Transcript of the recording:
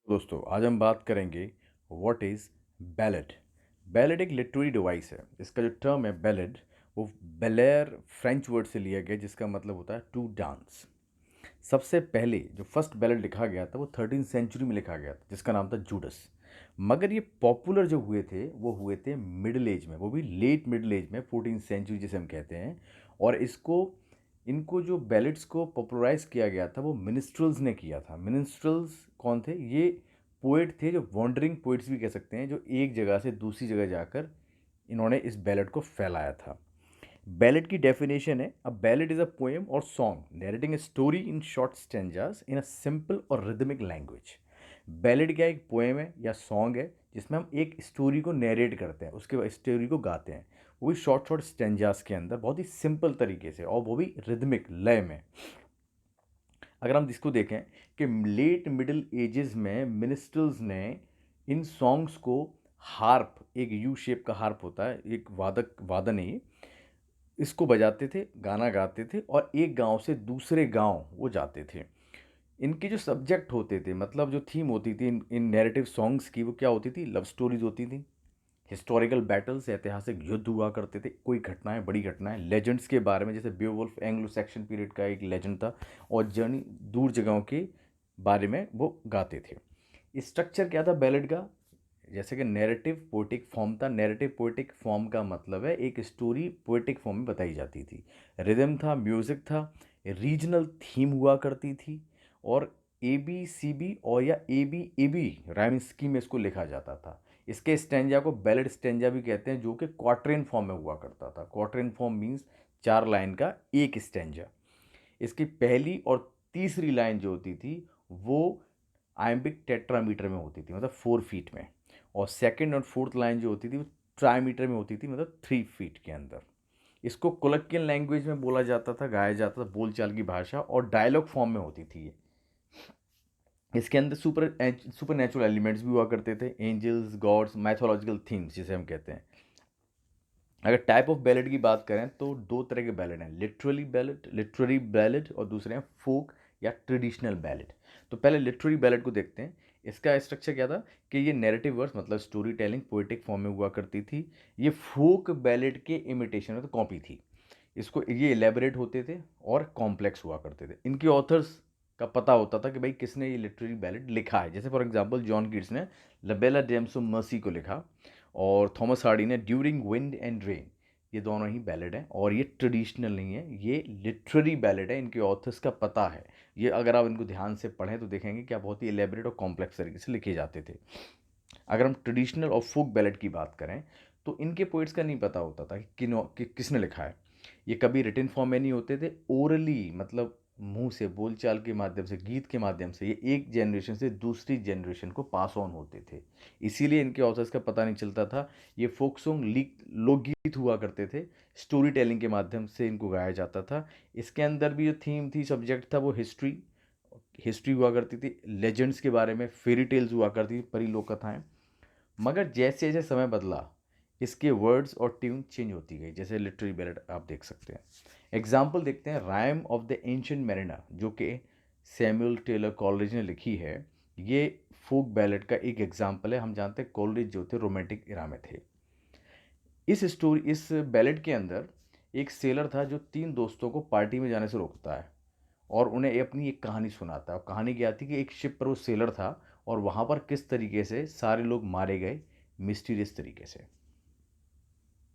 दोस्तों आज हम बात करेंगे व्हाट इज़ बैलेड। बैलेड एक लिटरेरी डिवाइस है। इसका जो टर्म है बैलेड, वो बेलेर फ्रेंच वर्ड से लिया गया जिसका मतलब होता है टू डांस। सबसे पहले जो फर्स्ट बैलेड लिखा गया था वो 13th सेंचुरी में लिखा गया था जिसका नाम था जूडस। मगर ये पॉपुलर जो हुए थे वो हुए थे मिडिल एज में, वो भी लेट मिडिल एज में, 14th सेंचुरी जिसे हम कहते हैं। और इसको इनको जो बैलेट्स को पॉपुलराइज किया गया था वो मिनिस्ट्रल्स ने किया था। मिनिस्ट्रल्स कौन थे? ये पोएट थे, जो वॉन्डरिंग पोइट्स भी कह सकते हैं, जो एक जगह से दूसरी जगह जाकर इन्होंने इस बैलेट को फैलाया था। बैलेड की डेफिनेशन है, अ बैलेड इज अ पोएम और song narrating a story in short stanzas in a simple और रिदमिक लैंग्वेज। बैलेड क्या एक पोएम है या सॉन्ग है जिसमें हम एक स्टोरी को नरेट करते हैं, उसके बाद स्टोरी को गाते हैं, वो भी शॉर्ट शॉर्ट स्टेंजास के अंदर बहुत ही सिंपल तरीके से, और वो भी रिदमिक लय में। अगर हम इसको देखें कि लेट मिडिल एजेस में मिनिस्ट्रल्स ने इन सॉन्ग्स को हार्प, एक यू शेप का हार्प होता है, एक वादन है ये, इसको बजाते थे, गाना गाते थे और एक गांव से दूसरे गांव वो जाते थे। इनके जो सब्जेक्ट होते थे, मतलब जो थीम होती थी इन नैरेटिव सॉन्ग्स की, वो क्या होती थी? लव स्टोरीज होती थी, हिस्टोरिकल बैटल्स, ऐतिहासिक युद्ध हुआ करते थे, कोई घटनाएं, बड़ी घटनाएं, लेजेंड्स के बारे में, जैसे बेवुल्फ एंग्लो सेक्शन पीरियड का एक लेजेंड था, और जर्नी दूर जगहों के बारे में वो गाते थे। स्ट्रक्चर क्या था बैलेड का? जैसे कि नैरेटिव पोएटिक फॉर्म था। नैरेटिव पोएटिक फॉर्म का मतलब है एक स्टोरी पोएटिक फॉर्म में बताई जाती थी। रिदम था, म्यूज़िक था, रीजनल थीम हुआ करती थी, और ए बी सी बी और या ए बी राइमिंग स्कीम में इसको लिखा जाता था। इसके स्टेंजा को बैलेड स्टेंजा भी कहते हैं, जो कि क्वार्टरेन फॉर्म में हुआ करता था। क्वार्टरेन फॉर्म मीन्स 4 लाइन का एक स्टेंजा। इसकी पहली और तीसरी लाइन जो होती थी वो आयम्बिक टेट्रामीटर में होती थी, मतलब 4 फीट में। और सेकंड और फोर्थ लाइन जो होती थी वो ट्राईमीटर में होती थी, मतलब 3 फीट के अंदर। इसको कोलक्कियन लैंग्वेज में बोला जाता था, गाया जाता था, बोलचाल की भाषा, और डायलॉग फॉर्म में होती थी ये। इसके अंदर सुपर नेचुरल एलिमेंट्स भी हुआ करते थे, एंजल्स, गॉड्स, मैथोलॉजिकल थीम्स जिसे हम कहते हैं। अगर टाइप ऑफ बैलेड की बात करें तो दो तरह के बैलेड हैं, लिटरेरी बैलेड, और दूसरे हैं फोक या ट्रेडिशनल बैलेड। तो पहले लिटरेरी बैलेड को देखते हैं। इसका स्ट्रक्चर क्या था कि ये नैरेटिव वर्स, मतलब स्टोरी टेलिंग पोएटिक फॉर्म में हुआ करती थी। ये फोक बैलेड के इमिटेशन में तो कॉपी थी। इसको ये एलेबरेट होते थे और कॉम्प्लेक्स हुआ करते थे। इनके ऑथर्स का पता होता था कि भाई किसने ये लिटरेरी बैलेड लिखा है। जैसे फॉर एग्जांपल जॉन कीट्स ने लबेला डेम्स ऑफ मर्सी को लिखा, और थॉमस हार्डी ने ड्यूरिंग विंड एंड रेन। ये दोनों ही बैलेड हैं, और ये ट्रेडिशनल नहीं है, ये लिटरेरी बैलेड है। इनके ऑथर्स का पता है। ये अगर आप इनको ध्यान से पढ़ें तो देखेंगे कि बहुत ही एलेबरेट और कॉम्प्लेक्स तरीके से लिखे जाते थे। अगर हम ट्रेडिशनल और फोक बैलेड की बात करें तो इनके पोइट्स का नहीं पता होता था कि किसने लिखा है। ये कभी रिटन फॉर्म में नहीं होते थे, ओरली, मतलब मुंह से, बोलचाल के माध्यम से, गीत के माध्यम से ये एक जनरेशन से दूसरी जनरेशन को पास ऑन होते थे। इसीलिए इनके ऑथर्स का पता नहीं चलता था। ये फोक सॉन्ग लोकगीत हुआ करते थे, स्टोरी टेलिंग के माध्यम से इनको गाया जाता था। इसके अंदर भी जो थीम थी, सब्जेक्ट था, वो हिस्ट्री हिस्ट्री हुआ करती थी, लेजेंड्स के बारे में, फेरी टेल्स हुआ करती थी, परी लोक कथाएं। मगर जैसे जैसे समय बदला, इसके वर्ड्स और ट्यून चेंज होती गई, जैसे लिटरेरी बैलेड आप देख सकते हैं। एग्जाम्पल देखते हैं, rhyme of the ancient mariner, जो कि सैमुअल टेलर कॉलरिज ने लिखी है। ये फोक बैलेड का एक एग्जाम्पल है। हम जानते हैं कॉलरिज जो थे रोमांटिक इरा में थे। इस बैलेड के अंदर एक सेलर था जो 3 दोस्तों को पार्टी में जाने से रोकता है, और उन्हें अपनी एक कहानी सुनाता है। और कहानी क्या थी कि एक शिप पर वो सेलर था, और वहाँ पर किस तरीके से सारे लोग मारे गए, मिस्टीरियस तरीके से।